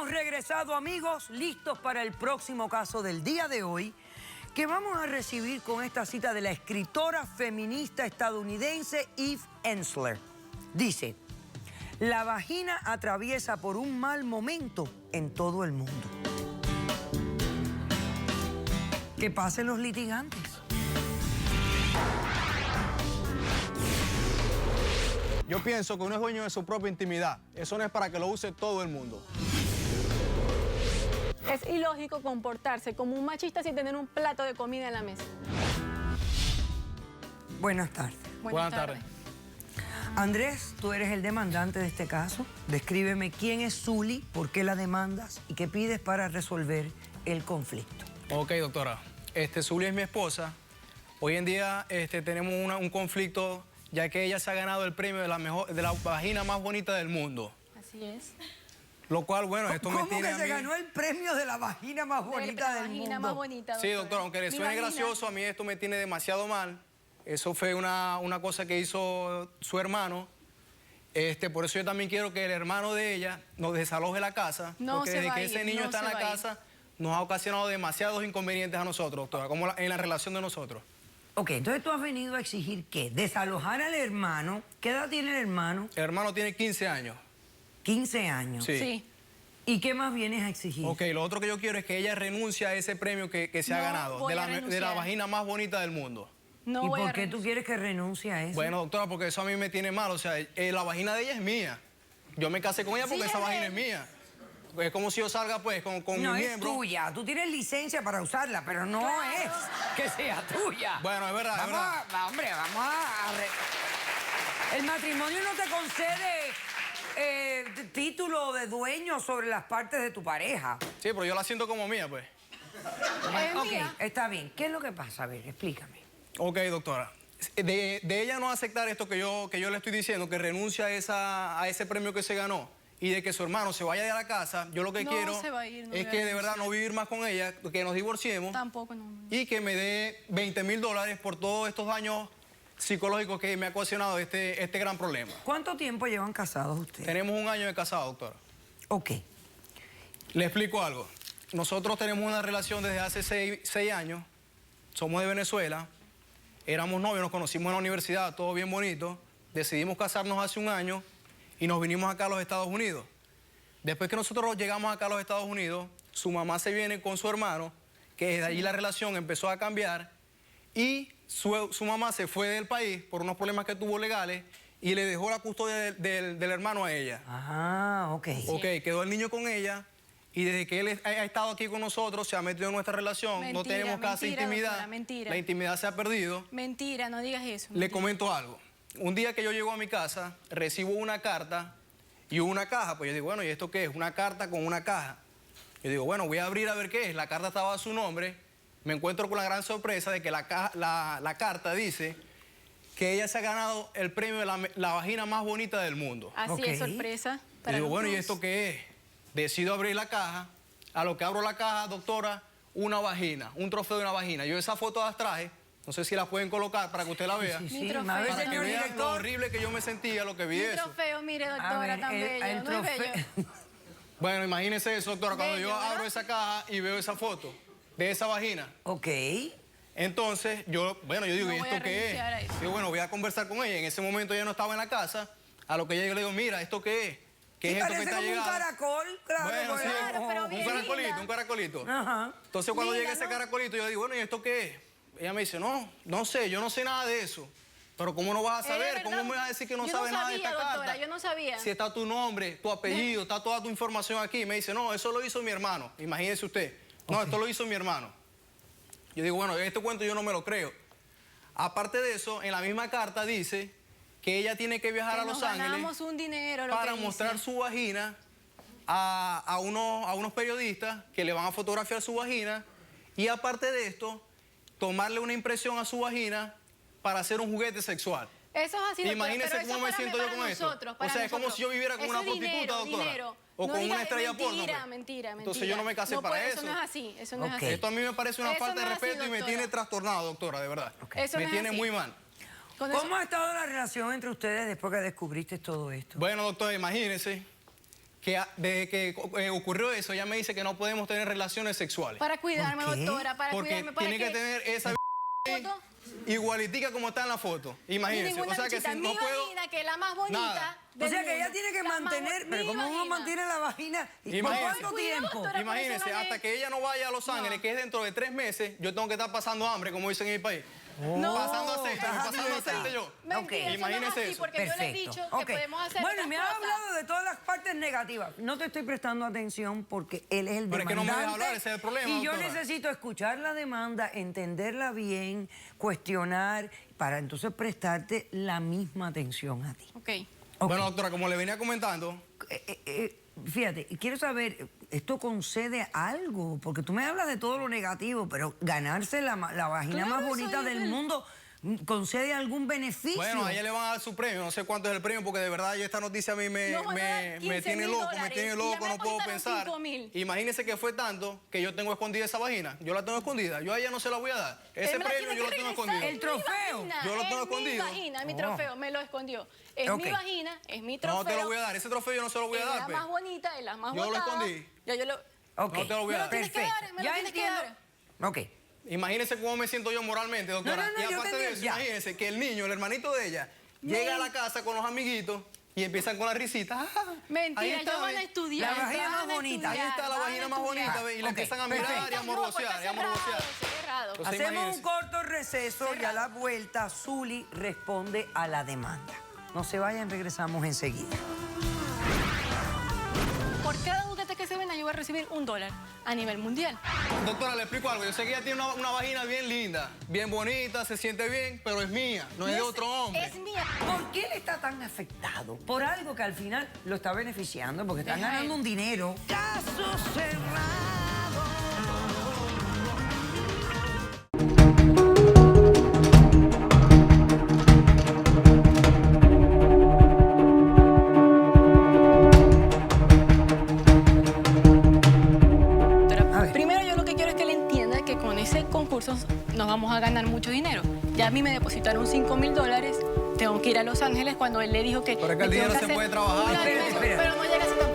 hemos regresado, amigos, listos para el próximo caso del día de hoy, que vamos a recibir con esta cita de la escritora feminista estadounidense Eve Ensler. Dice: la vagina atraviesa por un mal momento en todo el mundo. Que pasen los litigantes. Yo pienso que uno es dueño de su propia intimidad. Eso no es para que lo use todo el mundo. Es ilógico comportarse como un machista sin tener un plato de comida en la mesa. Buenas tardes. Buenas tardes. Andrés, tú eres el demandante de este caso. Descríbeme quién es Zully, por qué la demandas y qué pides para resolver el conflicto. Ok, doctora. Zully es mi esposa. Hoy en día tenemos un conflicto, ya que ella se ha ganado el premio de la vagina más bonita del mundo. Así es. Lo cual, bueno, esto me tiene ¿Cómo que se ganó el premio de la vagina más bonita del mundo? La vagina más bonita, Sí, doctora, aunque le suene gracioso, a mí esto me tiene demasiado mal. Eso fue una cosa que hizo su hermano. Por eso yo también quiero que el hermano de ella nos desaloje la casa. No porque se desde va que a ir, ese niño no está en se la va a ir. casa, nos ha ocasionado demasiados inconvenientes a nosotros, doctora, como en la relación de nosotros. Ok, entonces tú has venido a exigir ¿qué? Desalojar al hermano. ¿Qué edad tiene el hermano? El hermano tiene 15 años. 15 años. Sí. ¿Y qué más vienes a exigir? Ok, lo otro que yo quiero es que ella renuncie a ese premio que se ha ganado, de la vagina más bonita del mundo. No ¿Y voy a por qué renunciar. tú quieres que renuncie a eso? Bueno, doctora, porque eso a mí me tiene mal. O sea, la vagina de ella es mía. Yo me casé con ella porque Sí, esa es vagina de es mía. Es como si yo salga, pues, con no mi es miembro. tuya. Tú tienes licencia para usarla, pero no es que sea tuya. Bueno, es verdad, es verdad. Hombre, El matrimonio no te concede título de dueño sobre las partes de tu pareja. Sí, pero yo la siento como mía, pues. Es Ok, mía. está bien. ¿Qué es lo que pasa? A ver, explícame. Ok, doctora. De ella no aceptar esto que yo le estoy diciendo, que renuncia a ese premio que se ganó, y de que su hermano se vaya de la casa, yo lo que No quiero se va a ir, no es voy a que de verdad renunciar. no vivir más con ella, que nos divorciemos. Tampoco, no. Y que me dé $20,000 por todos estos daños psicológicos que me ha ocasionado este gran problema. ¿Cuánto tiempo llevan casados ustedes? Tenemos 1 año de casado, doctora. Ok. Le explico algo. Nosotros tenemos una relación desde hace 6 años. Somos de Venezuela. Éramos novios, nos conocimos en la universidad, todo bien bonito. Decidimos casarnos hace 1 año y nos vinimos acá a los Estados Unidos. Después que nosotros llegamos acá a los Estados Unidos, su mamá se viene con su hermano, que desde allí la relación empezó a cambiar, y su mamá se fue del país por unos problemas que tuvo legales y le dejó la custodia del hermano a ella. Ah, ok. Ok, quedó el niño con ella y desde que él ha estado aquí con nosotros, se ha metido en nuestra relación, no Mentira, tenemos casi mentira, intimidad, doctora, mentira. La intimidad se ha perdido. Mentira, no digas eso. Le comento algo. Un día que yo llego a mi casa, recibo una carta y una caja. Pues yo digo, bueno, ¿y esto qué es? Una carta con una caja. Yo digo, bueno, voy a abrir a ver qué es. La carta estaba a su nombre. Me encuentro con la gran sorpresa de que la carta dice que ella se ha ganado el premio de la vagina más bonita del mundo. Así Ok. es, sorpresa. Yo digo, bueno, ¿y los esto dos. qué es? Decido abrir la caja. A lo que abro la caja, doctora, una vagina, un trofeo de una vagina. Yo esa foto las traje, no sé si la pueden colocar para que usted la vea. Sí, Mi sí, trofeo. a ver, Para que señor vean lo director. horrible que yo me sentía, lo que vi Mi eso. trofeo, mire, A doctora, ver, tan bello. el ¿No es bello? Bueno, imagínese eso, doctora, cuando Bello, yo abro ¿verdad? esa caja y veo esa foto de esa vagina. Ok. Entonces, yo digo, No ¿y voy esto a qué renunciar a es? eso. Digo, bueno, voy a conversar con ella. En ese momento ella no estaba en la casa. A lo que ella le digo, mira, ¿esto qué es? ¿Qué Sí, es esto que parece está como un llegando? caracol, claro. Bueno, pues. sí, Claro, pero bien linda. un caracolito. Ajá. Entonces, cuando Linda, llega ese ¿no? caracolito, yo digo, bueno, ¿y esto qué es? Ella me dice, no sé, yo no sé nada de eso. Pero ¿cómo no vas a saber? verdad. ¿Cómo me vas a decir que no Yo sabes no nada de esta sabía, doctora, carta? yo no sabía. Si está tu nombre, tu apellido, está toda tu información aquí. Me dice, no, eso lo hizo mi hermano. Imagínese usted. No, esto lo hizo mi hermano. Yo digo, bueno, este cuento yo no me lo creo. Aparte de eso, en la misma carta dice que ella tiene que viajar a Nos Los Ángeles ganamos un dinero, lo para que dice. mostrar su vagina a unos periodistas que le van a fotografiar su vagina, y aparte de esto, tomarle una impresión a su vagina para hacer un juguete sexual. Eso es así, doctora, Imagínese pero cómo eso me para siento yo con esto. nosotros, para O sea, es como nosotros. si yo viviera con Eso una es prostituta, dinero, doctora. dinero. O No con diga- una estrella porno. Mentira, pues. mentira. Entonces yo no me casé No para puede, eso. Eso no es así, eso no es Ok. así. Esto a mí me parece una Eso falta de no es así, respeto y me doctora. tiene trastornado, doctora, de verdad. Eso Me no es tiene así. muy mal. Con eso- ¿Cómo ha estado la relación entre ustedes después que descubriste todo esto? Bueno, doctora, imagínese que desde que ocurrió eso, ella me dice que no podemos tener relaciones sexuales. Para cuidarme, ¿Por qué? doctora, para Porque cuidarme, para tiene que tener esa foto. igualitica como está en la foto. Ni Imagínense. ninguna O sea que bichita. si Mi no puedo... vagina, que es la más bonita Nada. del O sea que ella mundo. tiene que La más mantener, pero mi ¿cómo uno vagina. mantiene la vagina? ¿Y por Imagínense. cuánto Cuidado, tiempo? doctora. Imagínense, Por eso no hasta es- que ella no vaya a Los Ángeles, que es dentro de 3 meses, yo tengo que estar pasando hambre, como dicen en mi país. No, Pasando aceite, estás a pasando dieta. aceite yo. Mentira, Ok. eso no es Imagínese así, eso. porque yo le he dicho que Ok. podemos hacer Bueno, y otras me has cosas. hablado de todas las partes negativas. No te estoy prestando atención porque él es el Pero es que no me deja demandante. hablar, ese es el problema, Y yo doctora. necesito escuchar la demanda, entenderla bien, cuestionar, para entonces prestarte la misma atención a ti. Ok. Ok. Bueno, doctora, como le venía comentando, Fíjate, quiero saber, ¿esto concede algo? Porque tú me hablas de todo lo negativo, pero ganarse la vagina Claro, más eso bonita dice del él. mundo, ¿concede algún beneficio? bueno, a ella le van a dar su premio, no sé cuánto es el premio, porque de verdad esta noticia a mí me, Nos van a dar me 15.000 tiene loco, me dólares, tiene y ya loco, me no puedo depositaron pensar. 5.000. Imagínense que fue tanto que yo tengo escondida esa vagina, yo la tengo escondida, yo a ella no se la voy a dar. Ese Él me la premio tiene yo lo que tengo regresar, escondido. El trofeo. es mi vagina, Yo lo tengo es escondido. Mi vagina, mi Oh. trofeo, me lo escondió. Es Ok. mi vagina, es mi trofeo. No te lo voy a dar, ese trofeo yo no se lo voy a es dar, la pues. más bonita, es la más Yo lo botada. escondí. Ya yo lo... Ok. No te lo voy a Me lo dar. tienes que Perfecto. dar, me lo Ya tienes que entiendo. dar. Ok. Imagínense cómo me siento yo moralmente, doctora. No, no, y yo aparte te de entiendo, eso, ya. imagínense que el niño, el hermanito de ella, llega a la casa con los amiguitos y empiezan con la risita. Ah, ahí Mentira, está, ellos van ve. a estudiar. La vagina van más a bonita. Ahí está la van a vagina más estudiar. bonita, ve, y la Ok, empiezan a mirar perfecto. y a No, porque morbocear, está y a morbocear. cerrado. Entonces, Hacemos imagínense. un corto receso y a la vuelta Zuli responde a la demanda. No se vayan, regresamos enseguida. Por cada buquete que se venda, yo voy a recibir $1 a nivel mundial. Doctora, le explico algo. Yo sé que ella tiene una vagina bien linda, bien bonita, se siente bien, pero es mía, no es de otro hombre. Es mía. ¿Por qué él está tan afectado? Por algo que al final lo está beneficiando, porque están Deja ganando él. un dinero. Caso cerrado. A ver. Primero, yo lo que quiero es que él entienda que con ese concurso nos vamos a ganar mucho dinero. Ya a mí me depositaron $5.000. Tengo que ir a Los Ángeles cuando él le dijo que... Pero es que el me tengo dinero se hacer puede trabajar. un Espérate, año, espérate. Pero no llega así tampoco.